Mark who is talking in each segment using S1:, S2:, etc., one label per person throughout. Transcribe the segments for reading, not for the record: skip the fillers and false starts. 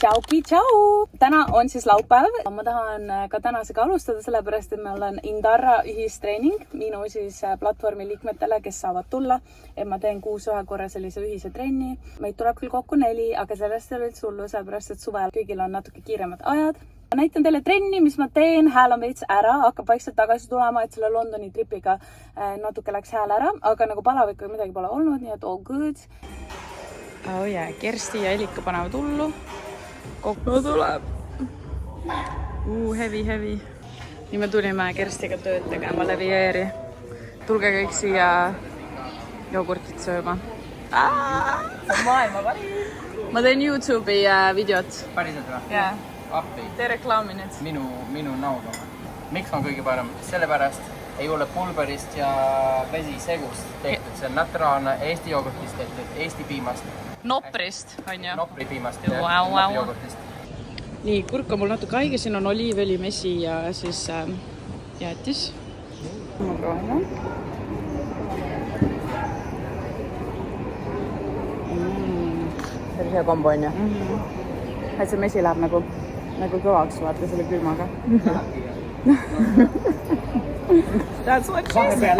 S1: Tšauki, tšau! Täna on siis laupäev. Ma tahan ka tänasega alustada, sellepärast, et meil on Indarra ühistreening minu siis platvormi liikmetele, kes saavad tulla. Et ma teen 6 ühe korra sellise ühise trenni. Meid tuleb küll kokku 4, aga sellest ei ole üldse hullu, sellepärast, et suvel kõigil on natuke kiiremad ajad. Näitan teile trenni, mis ma teen. Hääl on veits ära, hakkab vaikselt tagasi tulema, et selle Londoni tripiga natuke läks hääl ära, aga nagu palavikku midagi pole olnud, nii et all good. Oh yeah, Kersti ja Elika panevad hullu. Kokku tuleb. Heavy. Nii me tulime Kerstiga tööd tegema läbi ERi. Tulge kõik siia jogurtit sööma. Maailma parim. Ma teen YouTube'i videot.
S2: Päriselt või?
S1: Jaa.
S2: Appi.
S1: Tee reklaami nüüd.
S2: Minu näoga. Miks on kõige parem? Sellepärast ei ole pulberist ja vesisegust tehtud. See on naturaalne Eesti jogurtist tehtud, Eesti piimast.
S1: Noprist, on ju?
S2: Nopri piimast ja
S1: Nopri
S2: jogurtist.
S1: Nii, kurk on mul natuke haige, siin on oliivõli, mesi ja siis jäätis. Ma proovime. See on hea kombo, on ju? Et see mesi läheb nagu kõvaks, vaata selle külmaga. That's what she said.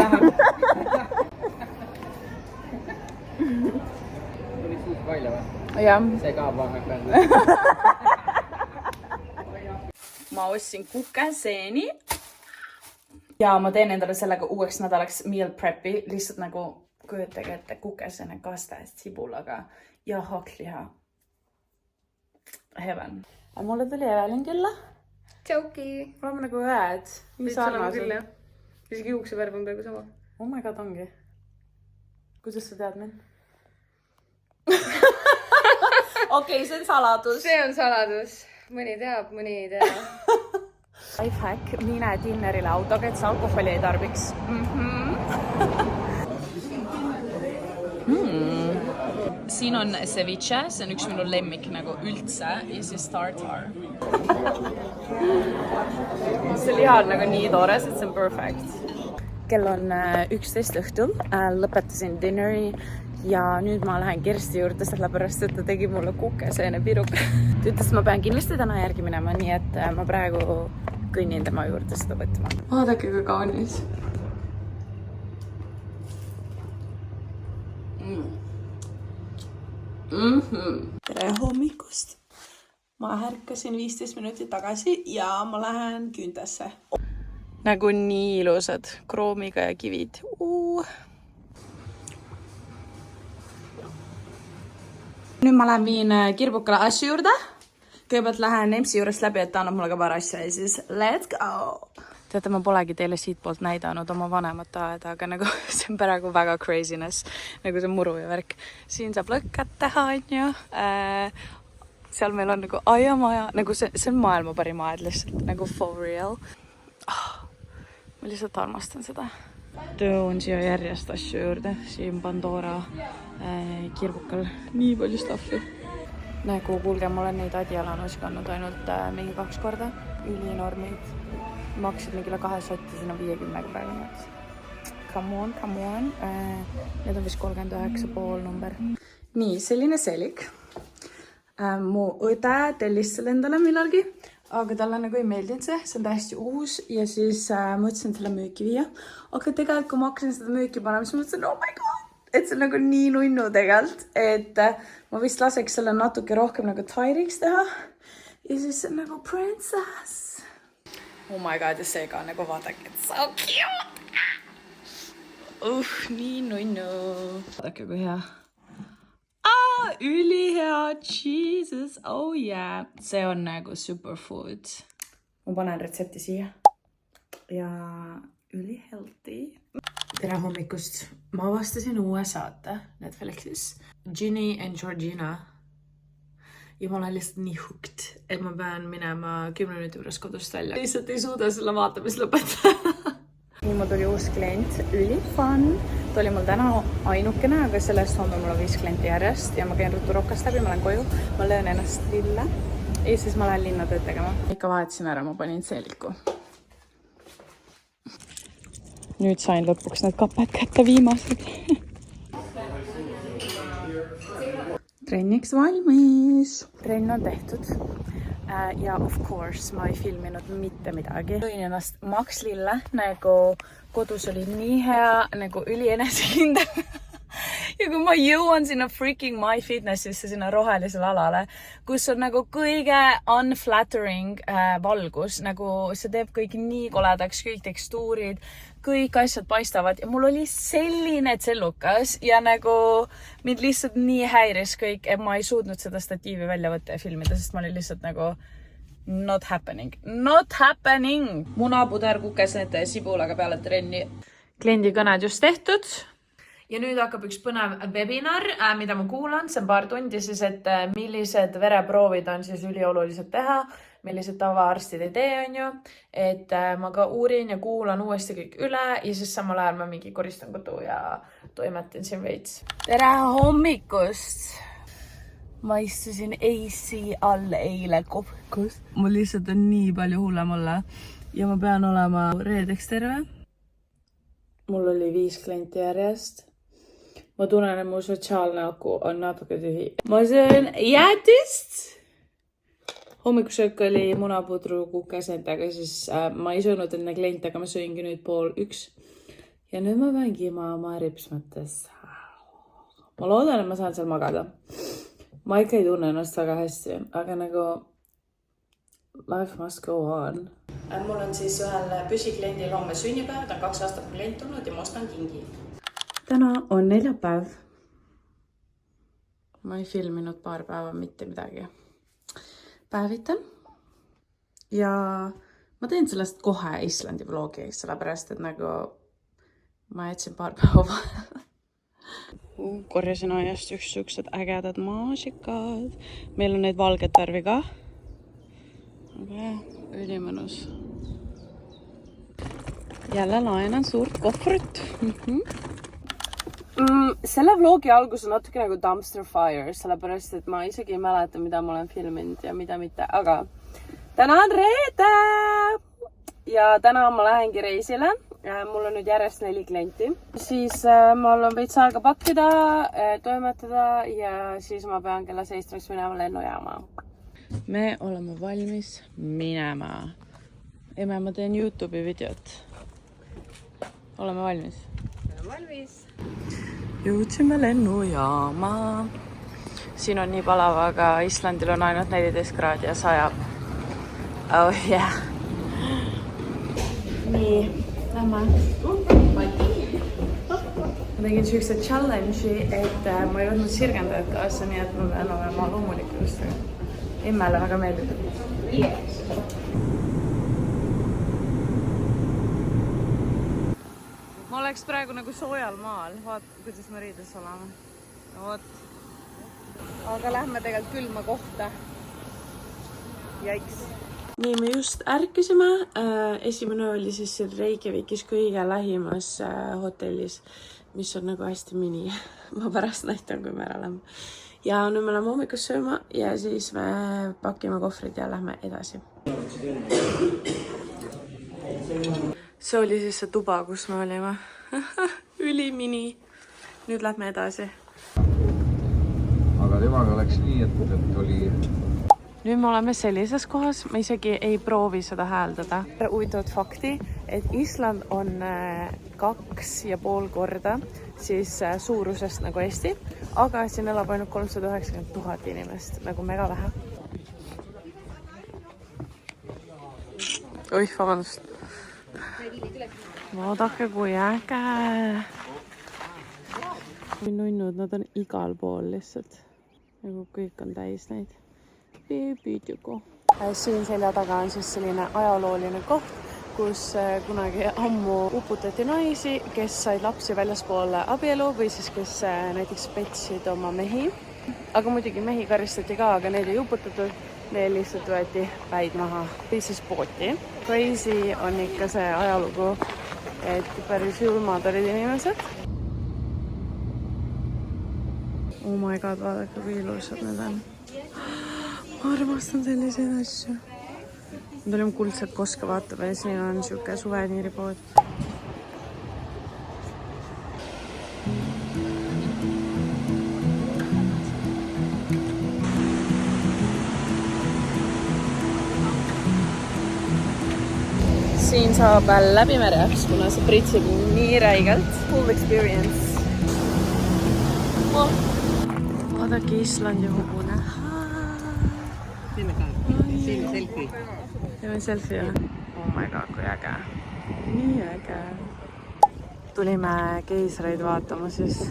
S2: Tuli suus välja või?
S1: Jah.
S2: See ka vahepeal.
S1: Ma ostsin kukeseeni. Ja ma teen endale sellega uueks nädalaks meal prep'i. Lihtsalt nagu kujutage ette kukeseene kastast sibulaga ja hakkliha. Heaven. Mulle tuli Evelin külla.
S3: Tšauki!
S1: Oleme nagu ühed. Nii sarnased.
S3: Isegi juukse värv on peaaegu sama.
S1: Oh my god, ongi. Kuidas sa tead mind? Okei, see on saladus.
S3: See on saladus. Mõni teab, mõni ei tea.
S1: Lifehack, mine dinnerile autoga, et sa alkoholi ei tarbiks. Siin on ceviche, see on üks minu lemmik nagu üldse ja siis tartar. See liha on nagu nii toores, et see on perfect. Kell on 11 õhtul, lõpetasin dinneri ja nüüd ma lähen Kersti juurde, sellepärast et ta tegi mulle kukeseene piruk. Ta ütles, et ma pean kindlasti täna järgi minema, nii et ma praegu kõnnin tema juurde seda võtma. Vaadake, kui kaunis. Tere hommikust. Ma ärkasin 15 minutit tagasi ja ma lähen Küntesse. Nagu nii ilusad kroomiga ja kivid. Nüüd ma lähen viin Kirbukale asju juurde. Kõigepealt lähen Nemsi juurest läbi, et ta annab mulle ka paar asja ja siis let's go! Teate, ma polegi teile siit poolt näidanud oma vanemate aeda, aga nagu see on praegu väga craziness, nagu see muru ja värk. Siin saab lõkkat teha, on ju. Seal meil on nagu aiamaja, nagu see on maailma parim aed lihtsalt, nagu for real. Ma lihtsalt armastan seda. Toon siia järjest asju juurde, siin Pandora Kirbukal nii palju staffi. Nagu kuulge, ma olen neid adialanusi kannud ainult mingi 2 korda, ülinormid. Maksid mingile 2 sotti, siin on 50 praegu. Come on. Need on vist 39,5 number. Nii, selline selik. Mu õde tellis selle endale millalgi, aga talle nagu ei meeldinud see on täiesti uus ja siis mõtlesin selle müüki viia. Aga tegelikult, kui ma hakkasin seda müüki panema, siis mõtlesin, oh my god, et see on nagu nii nunnu tegelikult, et ma vist laseks selle natuke rohkem nagu tightiks teha ja siis see on nagu princess. Oh my god, ja seega nagu vaadake, et so cute! Nii nunnu. Vaadake, kui hea. Ülihea, Jesus, oh yeah. See on nagu superfood. Ma panen retsepti siia. Ja ülihealthy. Tere hommikust. Ma avastasin uue saate Netflixis. Ginny and Georgina. Ja ma olen lihtsalt nii hooked, et ma pean minema 10 minuti juures kodust välja. Lihtsalt ei suuda selle vaatamis lõpetada. Nii mul tuli uus klient, üli fun. Ta oli mul täna ainukene, aga sellest homme mul on 5 klienti järjest ja ma käin ruttu Rokkast läbi, ma lähen koju, ma löön ennast lille ja siis ma lähen linna tööd tegema. Ikka vahetasin ära, ma panin seeliku. Nüüd sain lõpuks need kaped kätte viimased. trenniks valmis. Trenn on tehtud. Ja of course ma ei filminud mitte midagi. Tõin ennast Maxlille, nagu kodus oli nii hea, nagu ülienesekindel. Ja kui ma jõuan sinna freaking MyFitnessisse, sinna rohelisele alale, kus on nagu kõige unflattering valgus, nagu see teeb kõik nii koledaks, kõik tekstuurid, kõik asjad paistavad ja mul oli selline tsellukas ja nagu mind lihtsalt nii häiris kõik, et ma ei suutnud seda statiivi välja võtta ja filmida, sest ma olin lihtsalt nagu not happening. Not happening! Munapuder, kukesnete ja sibulaga peale trenni. Kliendi kõned just tehtud. Ja nüüd hakkab üks põnev webinar, mida ma kuulan. See on paar tundi siis, et millised vereproovid on siis üliolulised teha, millised tavaarstid ei tee, on ju. Et ma ka uurin ja kuulan uuesti kõik üle ja siis samal ajal ma mingi koristan kodu ja toimetan siin veits. Tere hommikust! Ma istusin AC all eile kohvikus. Mul lihtsalt on nii palju hullem olla ja ma pean olema reedeks terve. Mul oli 5 klienti järjest. Ma tunnen, et mu sotsiaalne aku on natuke tühi. Ma söön jäätist. Hommikusöök oli munapudru kukesentega, siis ma ei söönud enne kliente, aga ma söingi nüüd 12:30. Ja nüüd ma pean kimama ripsmates. Ma loodan, et ma saan seal magada. Ma ikka ei tunne ennast väga hästi, aga nagu life must go on. Mul on siis ühel püsikliendil homme sünnipäev, ta on 2 aastat klient tulnud ja ma ostan kingi. Täna on neljapäev. Ma ei filminud paar päeva mitte midagi. Päevitan. Ja ma teen sellest kohe Islandi vlogi, sellepärast, et nagu ma jätsin paar päeva vahel. Korjasin aiast üks ägedad maasikad. Meil on neid valget värvi ka. Aga ülimõnus. Jälle laenan suurt kohvrit. Selle vlogi algus on natuke nagu dumpster fire, sellepärast, et ma isegi ei mäleta, mida ma olen filminud ja mida mitte. Aga täna on reede ja täna ma lähengi reisile. Mul on nüüd järjest 4 klienti. Siis mul on veits aega pakkida, toimetada ja siis ma pean kella 7 minema lennujaama. Me oleme valmis minema. Emme, ma teen YouTube'i videot. Oleme valmis?
S3: Olen valmis.
S1: Jõudsime lennujaama. Siin on nii palav, aga Islandil on ainult 14 kraadi ja sajab. Oh yeah. Nii, lähme. Ma tegin süükse challenge'i, et ma ei võtnud sirgendajat kaasa, nii et ma pean olema loomulikult. Emmele väga meeldib. Yes. Ma oleks praegu nagu soojal maal. Vaat, kuidas me riides oleme. Oot. Aga lähme tegelikult külma kohta. Jaiks. Nii, me just ärkisime. Esimene oli siis Reykjavikis kõige lähimas hotellis, mis on nagu hästi mini. Ma pärast näitan, kui me ära lähme. Ja nüüd me läheme hommikus sööma ja siis me pakime kohvrid ja lähme edasi. See oli siis see tuba, kus me olime. Ülimini. Nüüd lähme edasi.
S4: Aga temaga läks nii, et oli...
S1: Nüüd me oleme sellises kohas, me isegi ei proovi seda hääldada. Huvitavat fakti, et Island on 2,5 korda siis suurusest nagu Eesti, aga siin elab ainult 390 000 inimest, nagu mega vähe. Oih, vabandust. Vaadake, kui äge. Nunnud, nad on igal pool lihtsalt. Nagu kõik on täis neid. Siin selja taga on siis selline ajalooline koht, kus kunagi ammu uputati naisi, kes said lapsi väljaspool abielu või siis kes näiteks petsid oma mehi. Aga muidugi mehi karistati ka, aga neid ei uputatud. Neil lihtsalt võeti päid maha. Või siis pooti. Crazy on ikka see ajalugu, et päris julmad olid inimesed. Oh my god, vaadake, kui ilusad need on. Ma armastan selliseid asju. Nüüd olime kuldselt koske vaatama ja siin on siuke suveniiripood. siin saab läbi mereks, kuna see pritsib nii räigelt. Full experience. Vaadake Islandi hobune.
S2: Siin selfie.
S1: Teeme selfie, jah? Oh my god, kui äge. Nii äge. Tulime keisreid vaatama, siis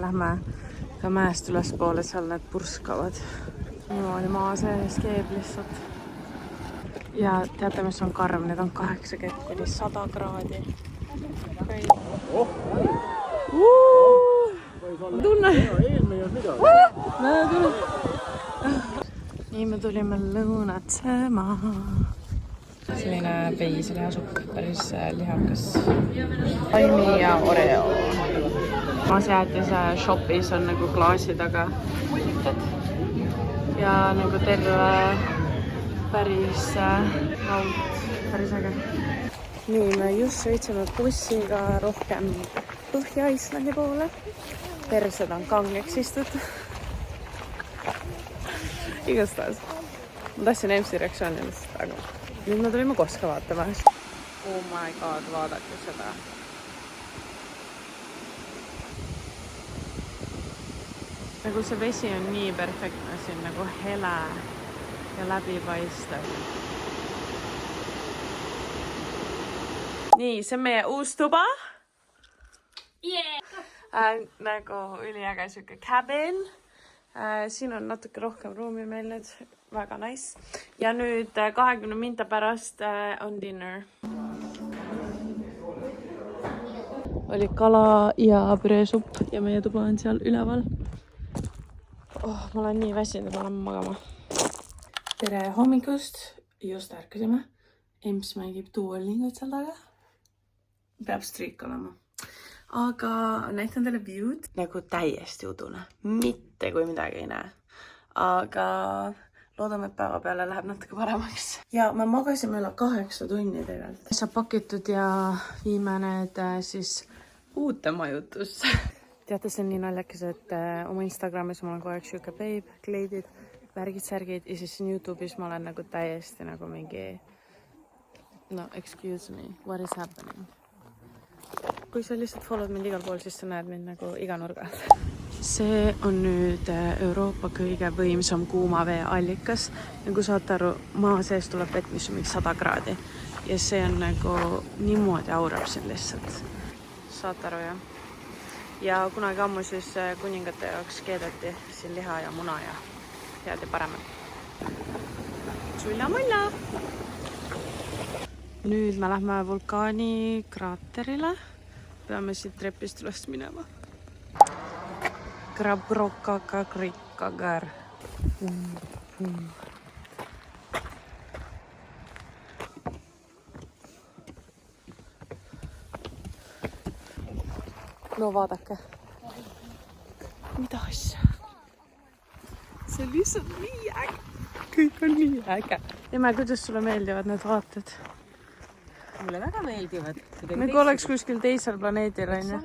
S1: lähme ka mäest ülespoole, seal need purskavad. Niimoodi maa sees keeb lihtsalt. Ja teate, mis on karm? Need on 80 kuni 100 kraadi. Tunne! Nii me tulime lõunatsema. Selline peisliasupp, päris lihakas. Taimi ja Oreo. Maasjäätise shopis on nagu klaasi taga mullitud. Ja nagu terve päris naud, päris äge. Nii, me just sõitsime bussiga rohkem Põhja-Islandi poole. Persed on kangeks istutud. Igastahes. Ma tahtsin MC reaktsiooni lihtsalt, aga nüüd me tulime Koska vaatama. Oh my god, vaadake seda. Nagu see vesi on nii perfektne siin, nagu hele ja läbipaistev. Nii, see on meie uus tuba. Nagu üliäge siuke cabin. Siin on natuke rohkem ruumi meil nüüd, väga nice. Ja nüüd 20 minta pärast on dinner. Oli kala ja püreesupp ja meie tuba on seal üleval. Oh, ma olen nii väsinud, et ma olen magama. Tere hommikust, just ärkasime. Emps mängib Duolingot seal taga. Peab striik olema. Aga näitan teile view'd. Nagu täiesti udune. Mitte kui midagi ei näe. Aga loodame, et päeva peale läheb natuke paremaks. Ja me magasime üle 8 tunni tegelikult. Saab pakitud ja viime need siis uute majutusse. Teate, see on nii naljakas, et oma Instagramis ma olen kogu aeg siuke babe, kleidid, värgid, särgid ja siis siin YouTube'is ma olen nagu täiesti nagu mingi no, excuse me, what is happening? Kui sa lihtsalt followed mind igal pool, siis sa näed mind nagu iga nurga. See on nüüd Euroopa kõige võimsam kuuma vee allikas. Nagu saate aru, maa sees tuleb vett, mis on 100 kraadi. Ja see on nagu niimoodi aurab siin lihtsalt. Saate aru, jah? Ja kunagi ammu siis kuningate jaoks keedeti siin liha ja muna ja head ja paremat. Tšulla-mulla! Nüüd me lähme vulkaani kraaterile. Peame siit trepist üles minema. Krabrokakakrikkagar. No vaadake. Mida asja? See on lihtsalt nii äge. Kõik on nii äge. Emme, kuidas sulle meeldivad need vaated?
S5: Mulle väga meeldivad.
S1: Nagu oleks kuskil teisel planeedil, on ju.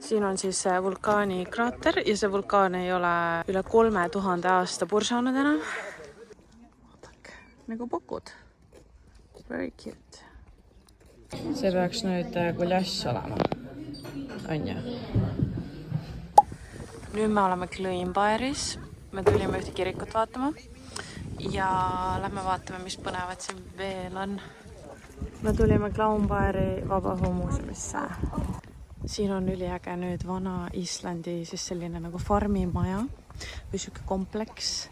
S1: Siin on siis vulkaani kraater ja see vulkaan ei ole üle 3000 aasta pursanud enam. Vaadake, nagu pokud. Very cute. See peaks nüüd kuljass olema. On ju? Nüüd me oleme Klõimbaeris. Me tulime ühte kirikut vaatama. Ja lähme vaatame, mis põnevad siin veel on. Me tulime Klõimbaeri vabaõhumuuseumisse. Siin on üliäge nüüd vana Islandi siis selline nagu farmimaja või siuke kompleks,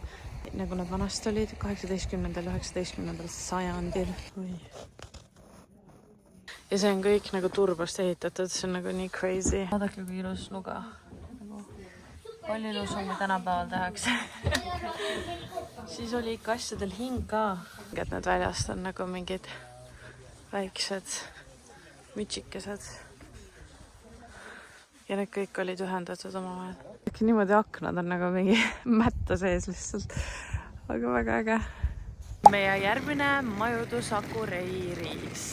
S1: nagu nad vanasti olid 18. ja 19. sajandil. Ja see on kõik nagu turbast ehitatud, see on nagu nii crazy. Vaadake, kui ilus nuga. Palju ilusam, kui tänapäeval tehakse. Siis oli ikka asjadel hing ka. Et need väljast on nagu mingid väiksed mütsikesed. Ja need kõik olid ühendatud omavahel. Niimoodi aknad on nagu mingi mätta sees lihtsalt. Aga väga äge. Meie järgmine majutus Akureiris.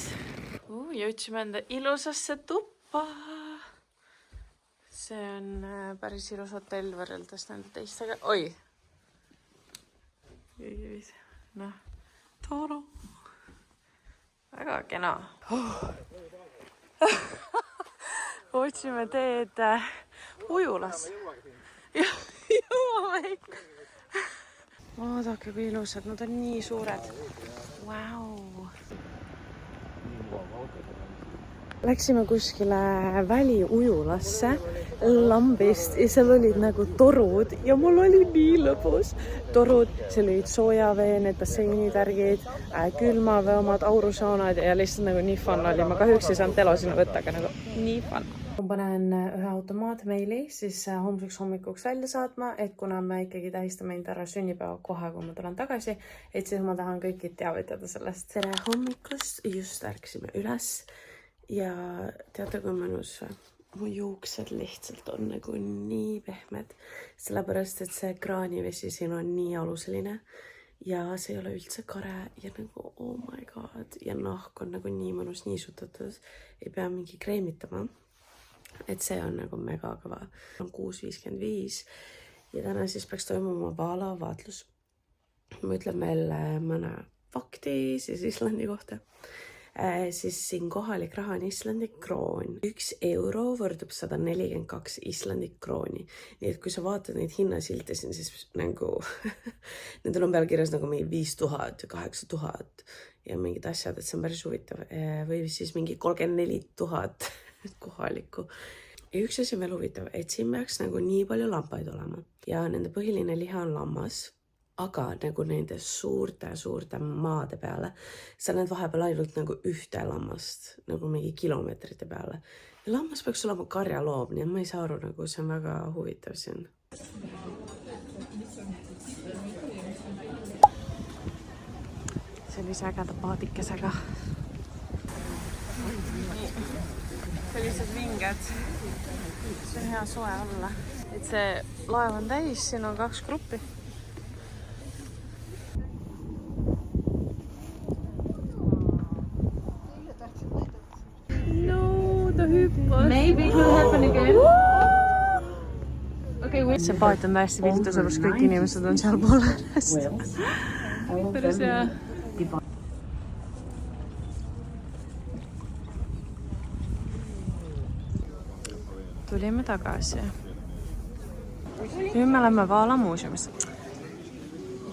S1: Jõudsime enda ilusasse tuppa. See on päris ilus hotell võrreldes nende teistega. Oi! Noh, toro. väga kena. Otsime teed ujulas. Jõuame ikka. Vaadake, kui ilusad, nad on nii suured. Vau. Läksime kuskile väliujulasse lambist ja seal olid nagu torud ja mul oli nii lõbus. Torud, seal olid soojavee, need basseinitärgid, külmavee omad, aurusaunad ja lihtsalt nagu nii fun oli. Ma kahjuks ei saanud telo sinna võtta, aga nagu nii fun. Ma panen ühe automaatmeili siis homseks hommikuks välja saatma, et kuna me ikkagi tähistame enda ära sünnipäeva kohe, kui ma tulen tagasi, et siis ma tahan kõiki teavitada sellest. Tere hommikust, just ärksime üles ja teate, kui mõnus mu juuksed lihtsalt on nagu nii pehmed, sellepärast et see kraanivesi siin on nii aluseline ja see ei ole üldse kare ja nagu oh my god ja nahk on nagu nii mõnus niisutatud, ei pea mingi kreemitama. Et see on nagu mega kõva. On 6.55 ja täna siis peaks toimuma vaalavaatlus. Ma ütlen veel mõne fakti siis Islandi kohta. Siis siin kohalik raha on Islandi kroon. 1 euro võrdub 142 Islandi krooni. Nii et kui sa vaatad neid hinnasilte siin, siis nagu nendel on peal kirjas nagu mingi 5000 ja 8000 ja mingid asjad, et see on päris huvitav. Või siis mingi 34 000 kohalikku. Ja üks asi on veel huvitav, et siin peaks nagu nii palju lampaid olema ja nende põhiline liha on lammas, aga nagu nende suurte maade peale sa näed vahepeal ainult nagu ühte lammast nagu mingi kilomeetrite peale ja lammas peaks olema karjaloom, nii et ma ei saa aru, nagu see on väga huvitav siin. Sellise ägeda paadikesega. Sellised vinged. See on hea soe olla. Et see laev on täis, siin on 2 gruppi. No, ta hüppas. Maybe it will happen again. Okay, see paat on täiesti viltu, sellepärast kõik inimesed on seal poolest. Päris hea. Tulime tagasi. Nüüd me oleme Vaala muuseumis.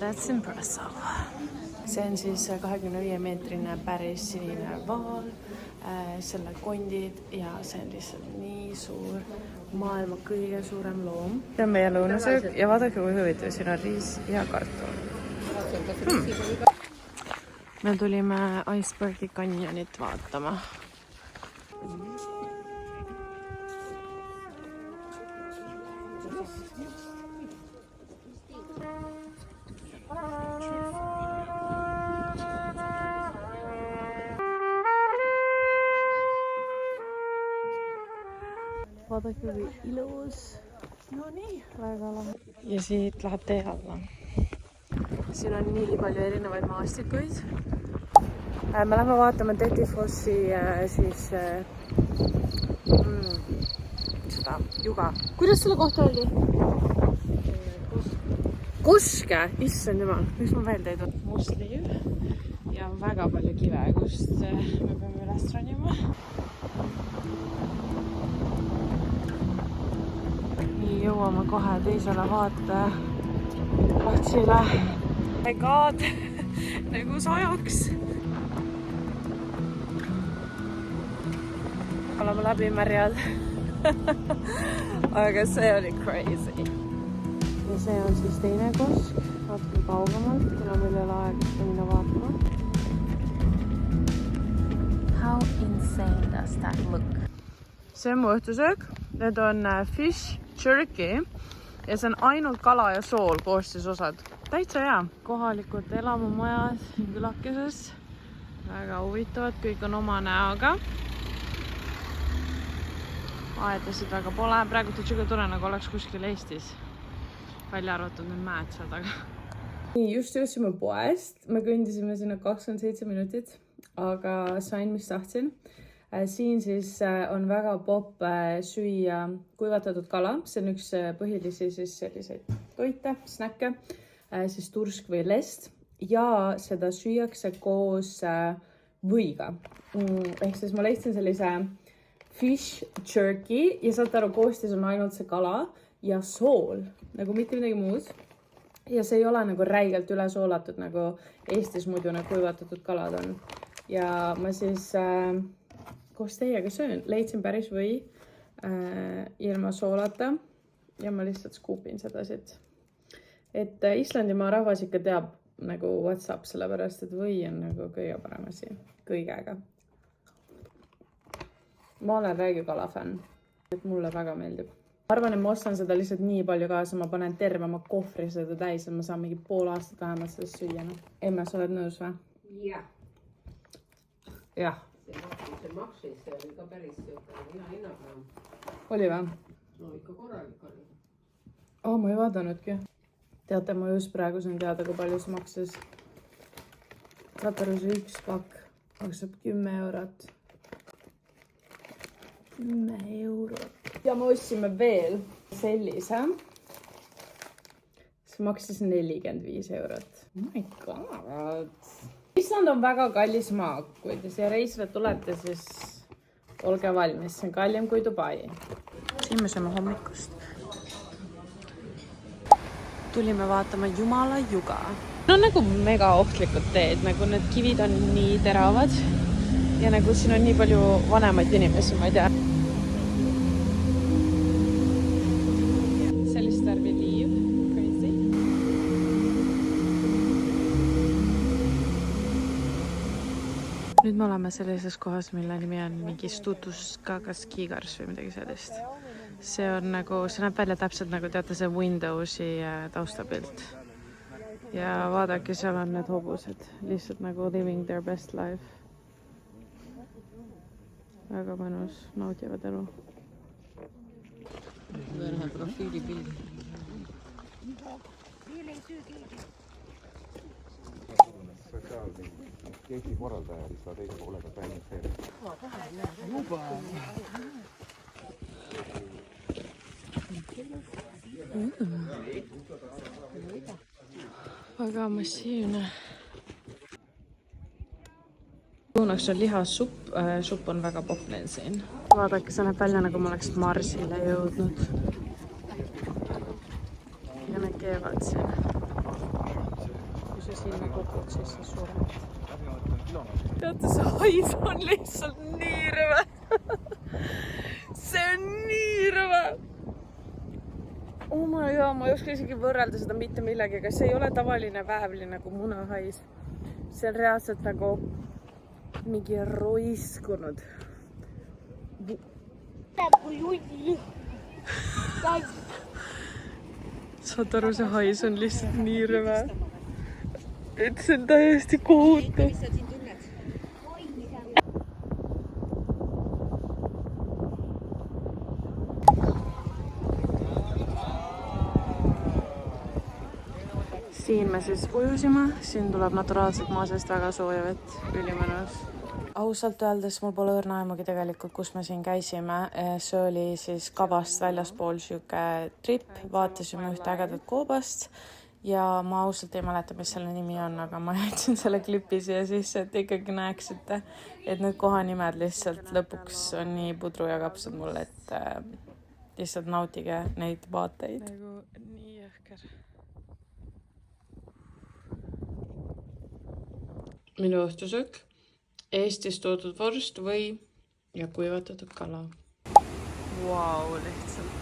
S1: That's impressive. See on siis 25-meetrine päris sinine vaal, selle kondid ja see on lihtsalt nii suur, maailma kõige suurem loom. See on meie lõunasöök ja vaadake, kui huvitav, siin on riis ja kartul. Me tulime Icebergi kanjonit vaatama. Vaadake, kui ilus. No nii, väga lahe. Ja siit läheb tee alla. Siin on nii palju erinevaid maastikuid. Me lähme vaatama Dettifossi siis seda juga. Kuidas selle kohta oli? Koske! Issand jumal, miks ma veel teid on? Must liiv ja väga palju kive, kust me peame üles ronima. Nii jõuame kohe teisele vaateplatsile. My god, nagu sajaks. Oleme läbi märjad. Aga see oli crazy. Ja see on siis teine kosk. Vaatame kaugemalt, kuna meil ei ole aega seda minna vaatama. How insane does that look? See on mu õhtusöök. Need on fish jerky ja see on ainult kala ja sool koostisosad. Täitsa hea. Kohalikud elamumajad külakeses. Väga huvitavad, kõik on oma näoga. Aedasid väga pole. Praegu tõtsuga tule nagu oleks kuskil Eestis. Välja arvatud need mäed seal taga. Nii, just jõudsime poest. Me kõndisime sinna 27 minutit, aga sain, mis tahtsin. Siin siis on väga popp süüa kuivatatud kala. See on üks põhilisi siis selliseid toite, snäkke, siis tursk või lest. Ja seda süüakse koos võiga. Ehk siis ma leidsin sellise fish jerky ja saate aru, koostis on ainult see kala ja sool, nagu mitte midagi muud. Ja see ei ole nagu räigelt üle soolatud, nagu Eestis muidu need kuivatatud kalad on. Ja ma siis koos teiega söön, leidsin päris või ilma soolata ja ma lihtsalt skuupin seda siit. Et Islandimaa rahvas ikka teab nagu what's up, sellepärast, et või on nagu kõige parem asi, kõigega. Ma olen räigekala fänn, et mulle väga meeldib. Ma arvan, et ma ostan seda lihtsalt nii palju kaasa, ma panen terve oma kohvri seda täis, et ma saan mingi pool aastat vähemalt seda süüa. Emme, sa oled nõus või?
S5: Jah.
S1: Jah.
S5: See maksis, see oli ka päris hea hinnaga.
S1: Oli või?
S5: No ikka korralik oli.
S1: Ma ei vaadanudki. Teate, ma just praegu sain teada, kui palju see maksis. Saate aru, see üks pakk maksab 10 eurot. 10 eurot. Ja me ostsime veel sellise. See maksis 45 eurot. Oh my god. Island on väga kallis maa. Kui te siia reisile tulete, siis olge valmis. See on kallim kui Dubai. Siin me saame hommikust. Tulime vaatama Jumala juga. No nagu mega ohtlikud teed, nagu need kivid on nii teravad ja nagu siin on nii palju vanemaid inimesi, ma ei tea. Sellist värvi liiv, crazy. Nüüd me oleme sellises kohas, mille nimi on mingi Stutuskagas Kigars või midagi sellist. See on nagu, see näeb välja täpselt nagu teate see Windowsi taustapilt. Ja vaadake, seal on need hobused. Lihtsalt nagu living their best life. Väga mõnus, nautivad elu.
S5: Vähe profiilipildi.
S4: Eesti korraldaja, mis ta teise poolega päinitseerib.
S1: Väga massiivne. Õunaks on lihassupp. Supp on väga poplen siin. Vaadake, see näeb välja nagu ma oleks Marsile jõudnud. Ja need keevad siin. Kui see silma kukub, siis see sureb. Teate, see hais on lihtsalt nii rõve. See on nii rõve. Oh my god, ma ei oska isegi võrrelda seda mitte millegi, aga see ei ole tavaline väävli nagu munahais. See on reaalselt nagu mingi roiskunud. Saad aru, see hais on lihtsalt nii rõve. Et see on täiesti kohutav. Siin me siis ujusime, siin tuleb naturaalselt maa seest väga sooja vett, ülimõnus. Ausalt öeldes mul pole õrna aimugi tegelikult, kus me siin käisime. See oli siis Kavast väljaspool siuke trip, vaatasime ühte ägedat koobast ja ma ausalt ei mäleta, mis selle nimi on, aga ma jätsin selle klipi siia sisse, et ikkagi näeksite, et need kohanimed lihtsalt lõpuks on nii pudru ja kapsad mulle, et lihtsalt nautige neid vaateid. Nagu nii jõhker. Minu õhtusöök, Eestis toodud vorst või ja kuivatatud kala. Vau, lihtsalt.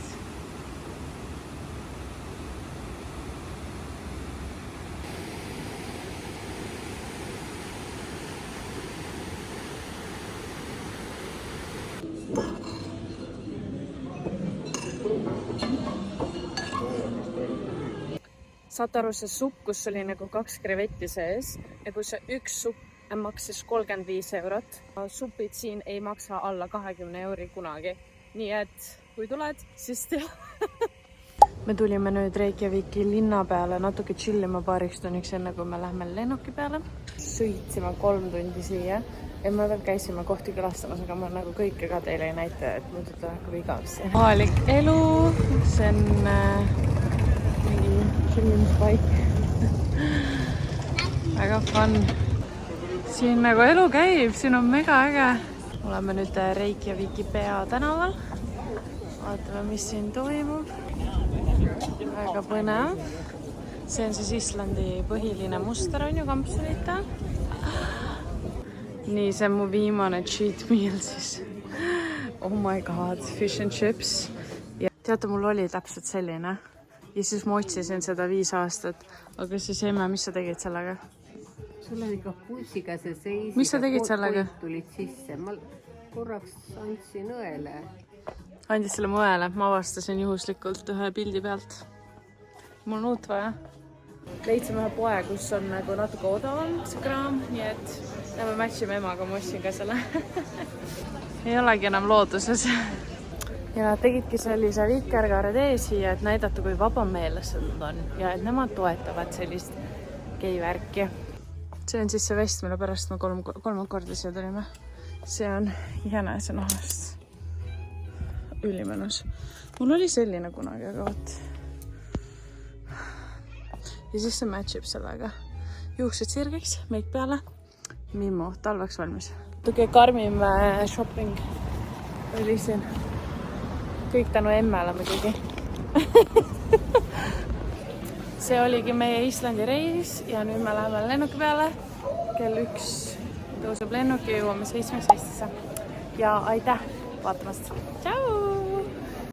S1: Saate aru, see supp, kus oli nagu 2 krevetti sees ja kus see üks supp maksis 35 eurot. Supid siin ei maksa alla 20 euri kunagi. Nii et kui tuled, siis tea. Me tulime nüüd Reykjaviki linna peale natuke chillima paariks tunniks enne, kui me lähme lennuki peale. Sõitsime 3 tundi siia ja me veel käisime kohti külastamas, aga ma nagu kõike ka teile ei näita, et muidu tuleb nagu igavesti. Kohalik elu, see on mingi chillimispaik. Väga fun. siin nagu elu käib, siin on mega äge. Oleme nüüd Reykjaviki peatänaval. Vaatame, mis siin toimub. Väga põnev. See on siis Islandi põhiline muster on ju kampsunita. Nii, see on mu viimane cheat meal siis. Oh my god, fish and chips. Ja teate, mul oli täpselt selline. Ja siis ma otsisin seda 5 aastat. Aga siis emme, mis sa tegid sellega?
S5: sul on ikka pulsiga see seis.
S1: Mis sa tegid sellega?
S5: Tulid sisse. Ma korraks andsin õele.
S1: Andis selle mu õele. Ma avastasin juhuslikult ühe pildi pealt. Mul on uut vaja. Leidsime ühe poe, kus on nagu natuke odavam see kraam. Nii et me matchime emaga, ma ostsin ka selle. Ei olegi enam looduses. Ja nad tegidki sellise vikerkaare siia, et näidata, kui vabameelesed nad on. Ja et nemad toetavad sellist geivärki. See on siis see vest, mille pärast me kolm korda siia tulime. See on jänese nahast. Ülimõnus. Mul oli selline kunagi, aga vot. Ja siis see matchib sellega. Juuksed sirgiks, meik peale. Mimmo, talveks valmis. Tuge karmim shopping oli siin. Kõik tänu emmele muidugi. See oligi meie Islandi reis ja nüüd me läheme lennuki peale. Kell 1 tõuseb lennuk ja jõuame 7 Eestisse. Ja aitäh vaatamast. Tšau!